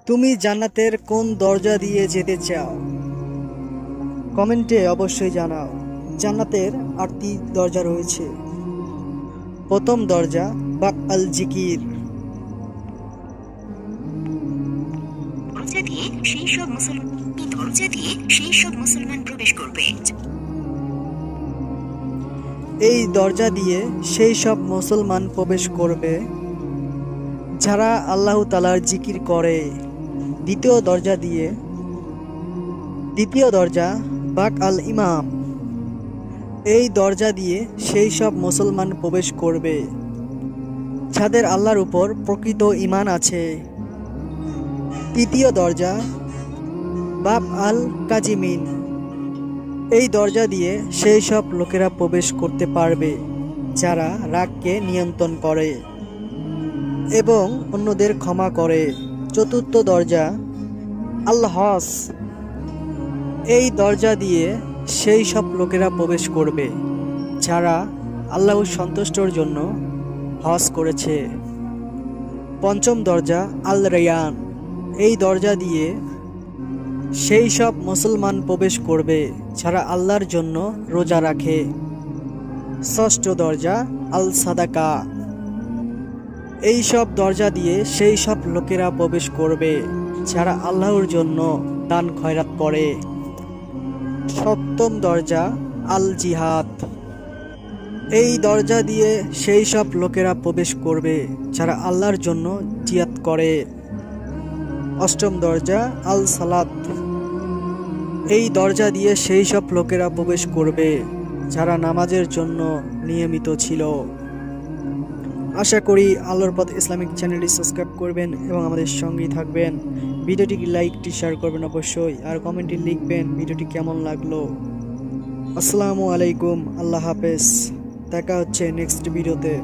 তুমি জান্নাতের কোন দরজা দিয়ে যেতে চাও? কমেন্টে অবশ্যই জানাও। জান্নাতের 8টি দরজা রয়েছে। প্রথম দরজা বাক আল জিকির। দরজা দিয়ে সেই সব মুসলমান প্রবেশ করবে। এই দরজা দিয়ে সেই সব মুসলমান প্রবেশ করবে যারা আল্লাহ তাআলার জিকির করে। দ্বিতীয় দরজা বাক আল ইমাম। এই দরজা দিয়ে সেই সব মুসলমান প্রবেশ করবে যাদের আল্লাহর উপর প্রকৃত ঈমান আছে। তৃতীয় দরজা বাব আল কাজিমিন। এই দরজা দিয়ে সেই সব লোকেরা প্রবেশ করতে পারবে যারা রাগকে নিয়ন্ত্রণ করে এবং অন্যদের ক্ষমা করে। চতুর্থ দরজা আল হজ। এই দরজা দিয়ে সেই সব লোকেরা প্রবেশ করবে যারা আল্লাহর সন্তুষ্টর জন্য হজ করেছে। পঞ্চম দরজা আল রায়ান। এই দরজা দিয়ে সেই সব মুসলমান প্রবেশ করবে যারা আল্লাহর জন্য রোজা রাখে। ষষ্ঠ দরজা আল সাদাকা। এই সব দরজা দিয়ে সেই সব লোকেরা প্রবেশ করবে যারা আল্লাহর জন্য দান খয়রাত করে। সপ্তম দরজা আল জিহাদ। এই দরজা দিয়ে সেই সব লোকেরা প্রবেশ করবে যারা আল্লাহর জন্য জিহাদ করে। অষ্টম দরজা আল সালাত। এই দরজা দিয়ে সেই সব লোকেরা প্রবেশ করবে যারা নামাজের জন্য নিয়মিত ছিল। আশা করি আলোর পথ ইসলামিক চ্যানেলটি সাবস্ক্রাইব করবেন এবং আমাদের সঙ্গেই থাকবেন। ভিডিওটিকে লাইকটি শেয়ার করবেন অবশ্যই, আর কমেন্টে লিখবেন ভিডিওটি কেমন লাগলো। আসসালামু আলাইকুম, আল্লাহ হাফেজ। দেখা হচ্ছে নেক্সট ভিডিওতে।